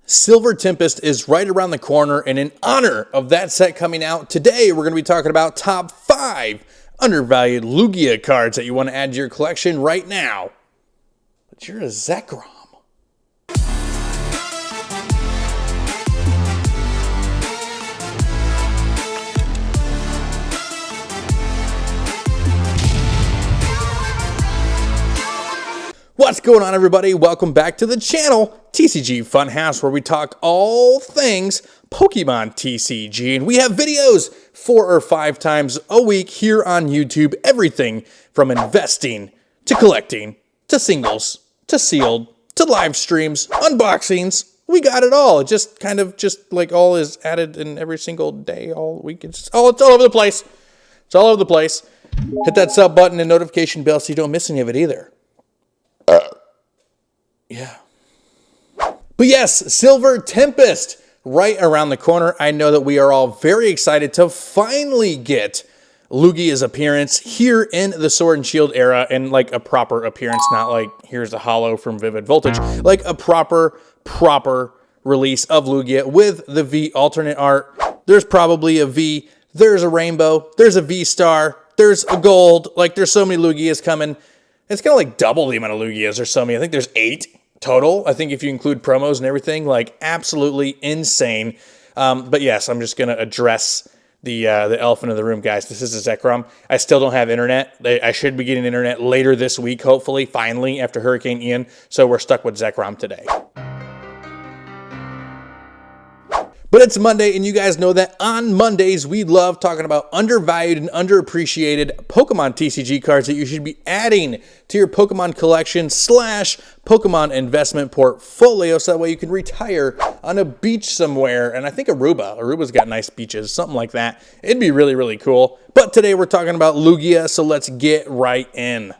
SIlver Tempest is right around the corner, and in honor of that set coming out, today we're going to be talking about top 5 undervalued Lugia cards that you want to add to your collection right now. But you're a Zekrom. What's going on, everybody? Welcome back to the channel, TCGFunhouse, where we talk all things Pokemon TCG. And we have videos 4 or 5 times a week here on YouTube. Everything from investing to collecting to singles to sealed to live streams, unboxings. We got it all. It just kind of like all is added in every single day, all week. It's all over the place. It's all over the place. Hit that sub button and notification bell so you don't miss any of it either. Yeah. But yes, SIlver Tempest right around the corner. I know that we are all very excited to finally get Lugia's appearance here in the Sword and Shield era, and like a proper appearance, not like here's a holo from Vivid Voltage, like a proper release of Lugia with the V alternate art. There's probably a V, there's a rainbow, there's a V star, there's a gold, like there's so many Lugias coming. It's kind of like double the amount of Lugias or so many. I think there's 8 total. I think if you include promos and everything, like absolutely insane. But yes, I'm just going to address the elephant in the room, guys. This is a Zekrom. I still don't have internet. I should be getting internet later this week, hopefully, finally, after Hurricane Ian. So we're stuck with Zekrom today. But it's Monday, and you guys know that on Mondays, we love talking about undervalued and underappreciated Pokemon TCG cards that you should be adding to your Pokemon collection / Pokemon investment portfolio, so that way you can retire on a beach somewhere. And I think Aruba's got nice beaches, something like that. It'd be really, really cool. But today we're talking about Lugia, so let's get right in.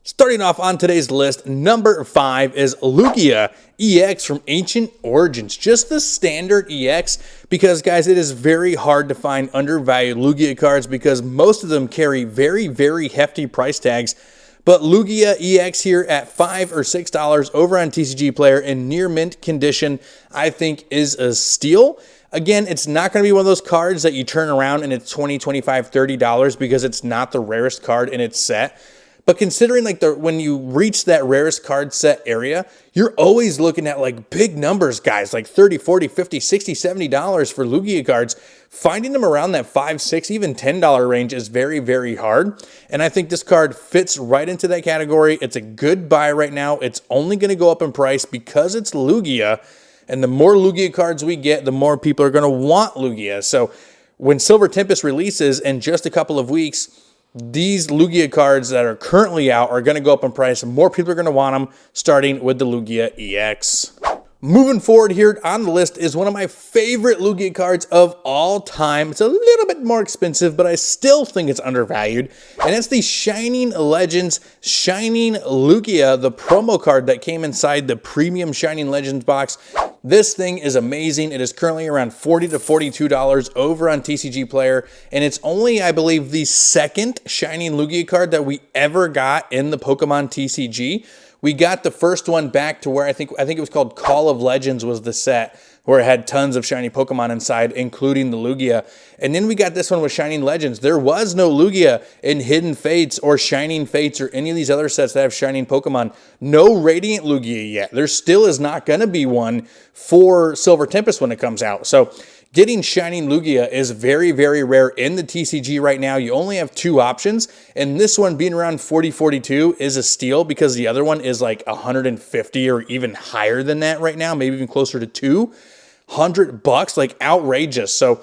Starting off on today's list, number 5 is Lugia EX from Ancient Origins. Just the standard EX, because guys, it is very hard to find undervalued Lugia cards because most of them carry very, very hefty price tags. But Lugia EX here at $5 or $6 over on TCG Player in near mint condition, I think is a steal. Again, it's not going to be one of those cards that you turn around and it's $20, $25, $30 because it's not the rarest card in its set. But considering like when you reach that rarest card set area, you're always looking at like big numbers, guys, like $30, $40, $50, $60, $70 for Lugia cards. Finding them around that $5, $6, even $10 range is very, very hard. And I think this card fits right into that category. It's a good buy right now. It's only going to go up in price because it's Lugia. And the more Lugia cards we get, the more people are going to want Lugia. So when SIlver Tempest releases in just a couple of weeks, these Lugia cards that are currently out are going to go up in price, and more people are going to want them, starting with the Lugia EX. Moving forward here on the list is one of my favorite Lugia cards of all time. It's a little bit more expensive, but I still think it's undervalued. And it's the Shining Legends Shining Lugia, the promo card that came inside the premium Shining Legends box. This thing is amazing. It is currently around $40 to $42 over on TCG Player. And it's only, I believe, the second Shining Lugia card that we ever got in the Pokemon TCG. We got the first one back to where I think it was called Call of Legends was the set, where it had tons of shiny Pokemon inside, including the Lugia. And then we got this one with Shining Legends. There was no Lugia in Hidden Fates or Shining Fates or any of these other sets that have Shining Pokemon. No Radiant Lugia yet. There still is not going to be one for SIlver Tempest when it comes out. So getting Shining Lugia is very, very rare in the TCG right now. You only have 2 options, and this one being around $40, $42 is a steal because the other one is like $150 or even higher than that right now, maybe even closer to $200, like outrageous. So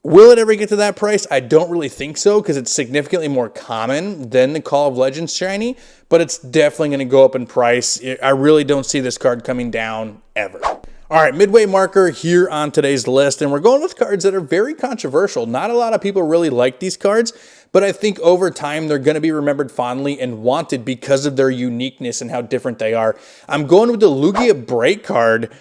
will it ever get to that price? I don't really think so because it's significantly more common than the Call of Legends Shiny, but it's definitely going to go up in price. I really don't see this card coming down ever. All right, midway marker here on today's list, and we're going with cards that are very controversial. Not a lot of people really like these cards, but I think over time they're going to be remembered fondly and wanted because of their uniqueness and how different they are. I'm going with the Lugia BREAK card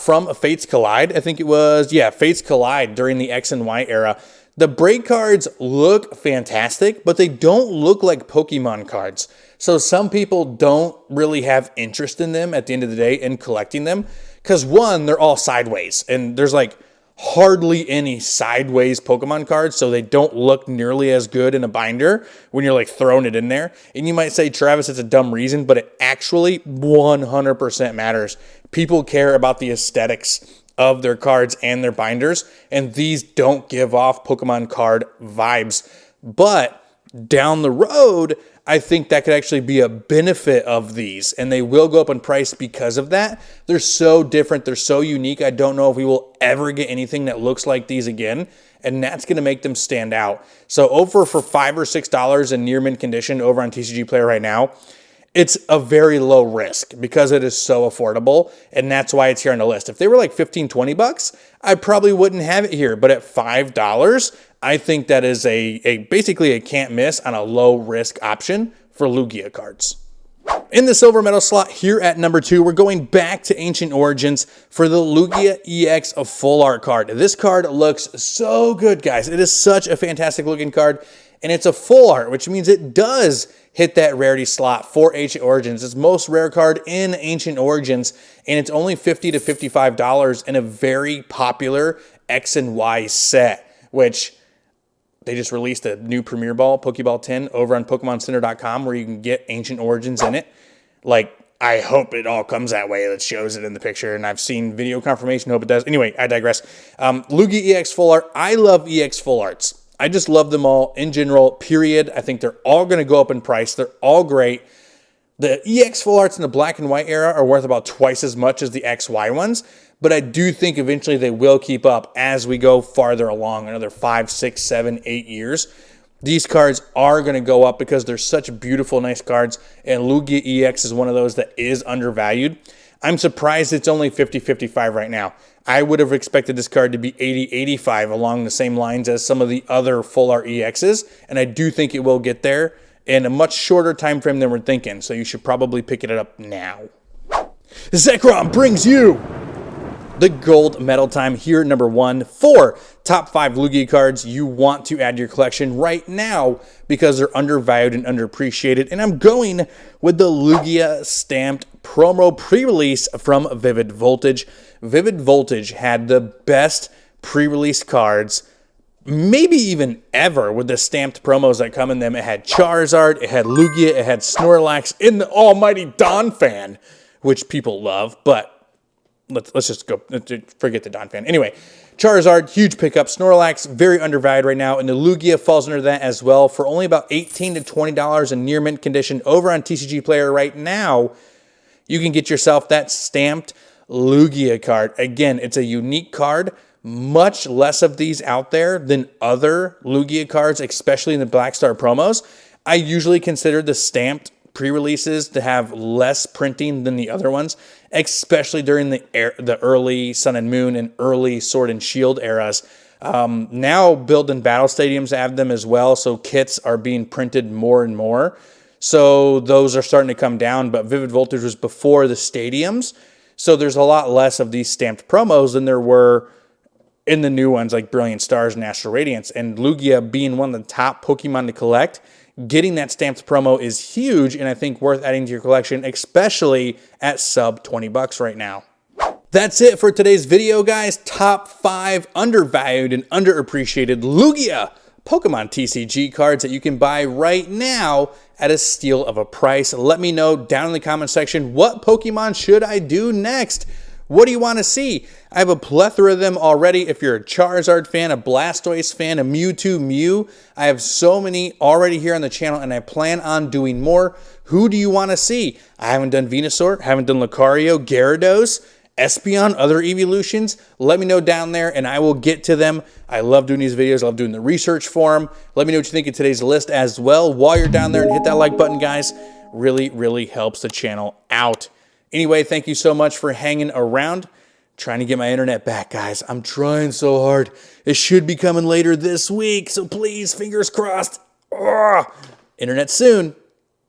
from Fates Collide. I think it was, yeah, Fates Collide during the X and Y era. The BREAK cards look fantastic, but they don't look like Pokemon cards. So some people don't really have interest in them at the end of the day in collecting them. Because one, they're all sideways, and there's like hardly any sideways Pokemon cards, so they don't look nearly as good in a binder when you're like throwing it in there. And you might say, Travis, it's a dumb reason, but it actually 100% matters. People care about the aesthetics of their cards and their binders, and these don't give off Pokemon card vibes. But down the road, I think that could actually be a benefit of these, and they will go up in price because of that. They're so different. They're so unique. I don't know if we will ever get anything that looks like these again, and that's going to make them stand out. So over for $5 or $6 in near mint condition over on TCG Player right now, it's a very low risk because it is so affordable, and that's why it's here on the list. If they were like 15, 20 bucks, I probably wouldn't have it here, but at $5, I think that is basically a can't miss on a low risk option for Lugia cards. In the silver medal slot here at number 2, we're going back to Ancient Origins for the Lugia EX full art card. This card looks so good, guys. It is such a fantastic looking card, and it's a full art, which means it does hit that rarity slot for Ancient Origins. It's most rare card in Ancient Origins, and it's only $50 to $55 in a very popular X and Y set, which they just released a new Premier Ball, Pokeball 10, over on PokemonCenter.com where you can get Ancient Origins in it. Like, I hope it all comes that way. That shows it in the picture, and I've seen video confirmation. Hope it does. Anyway, I digress. Lugia EX full art. I love EX full arts. I just love them all in general, period. I think they're all going to go up in price. They're all great. The EX full arts in the black and white era are worth about twice as much as the XY ones, but I do think eventually they will keep up as we go farther along, another 5, 6, 7, 8 years. These cards are going to go up because they're such beautiful, nice cards, and Lugia EX is one of those that is undervalued. I'm surprised it's only 50, 55 right now. I would have expected this card to be 80, 85 along the same lines as some of the other full art EXs, and I do think it will get there in a much shorter time frame than we're thinking, so you should probably pick it up now. Zekrom brings you the gold medal time here at number 1 for top 5 Lugia cards you want to add to your collection right now because they're undervalued and underappreciated. And I'm going with the Lugia stamped promo pre-release from Vivid Voltage. Vivid Voltage had the best pre-release cards maybe even ever with the stamped promos that come in them. It had Charizard, it had Lugia, it had Snorlax, in the almighty Donphan, which people love, but let's just go, forget the Donphan. Anyway, Charizard, huge pickup. Snorlax, very undervalued right now, and the Lugia falls under that as well for only about $18 to $20 in near mint condition over on TCG Player right now. You can get yourself that stamped Lugia card. Again, it's a unique card. Much less of these out there than other Lugia cards, especially in the Black Star promos. I usually consider the stamped pre-releases to have less printing than the other ones, especially during the early Sun and Moon and early Sword and Shield eras. Now Build and Battle Stadiums have them as well, so kits are being printed more and more. So those are starting to come down, but Vivid Voltage was before the stadiums, so there's a lot less of these stamped promos than there were in the new ones like Brilliant Stars and Astral Radiance. And Lugia being one of the top Pokemon to collect, getting that stamped promo is huge and I think worth adding to your collection, especially at sub 20 bucks right now. That's it for today's video, guys. Top 5 undervalued and underappreciated Lugia Pokemon TCG cards that you can buy right now at a steal of a price. Let me know down in the comment section, what Pokemon should I do next? What do you want to see? I have a plethora of them already. If you're a Charizard fan, a Blastoise fan, a Mewtwo, Mew, I have so many already here on the channel and I plan on doing more. Who do you want to see? I haven't done Venusaur, haven't done Lucario, Gyarados, Espeon, other evolutions. Let me know down there and I will get to them. I love doing these videos. I love doing the research for them. Let me know what you think of today's list as well. While you're down there, and hit that like button, guys. Really, really helps the channel out. Anyway, thank you so much for hanging around. Trying to get my internet back, guys. I'm trying so hard. It should be coming later this week, so please, fingers crossed. Internet soon.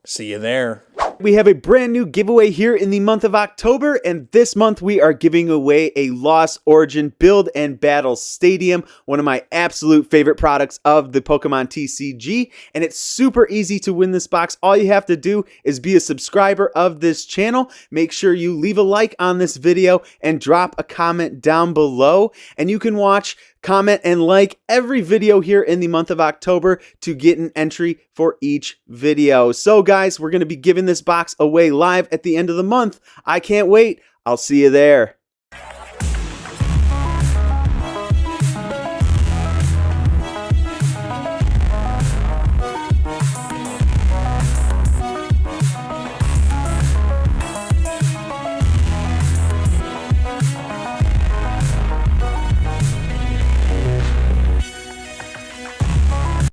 See you there. We have a brand new giveaway here in the month of October, and this month we are giving away a Lost Origin Build and Battle Stadium, one of my absolute favorite products of the Pokemon TCG, and it's super easy to win this box. All you have to do is be a subscriber of this channel. Make sure you leave a like on this video and drop a comment down below, and you can watch, comment, and like every video here in the month of October to get an entry for each video. So guys, we're going to be giving this box away live at the end of the month. I can't wait. I'll see you there.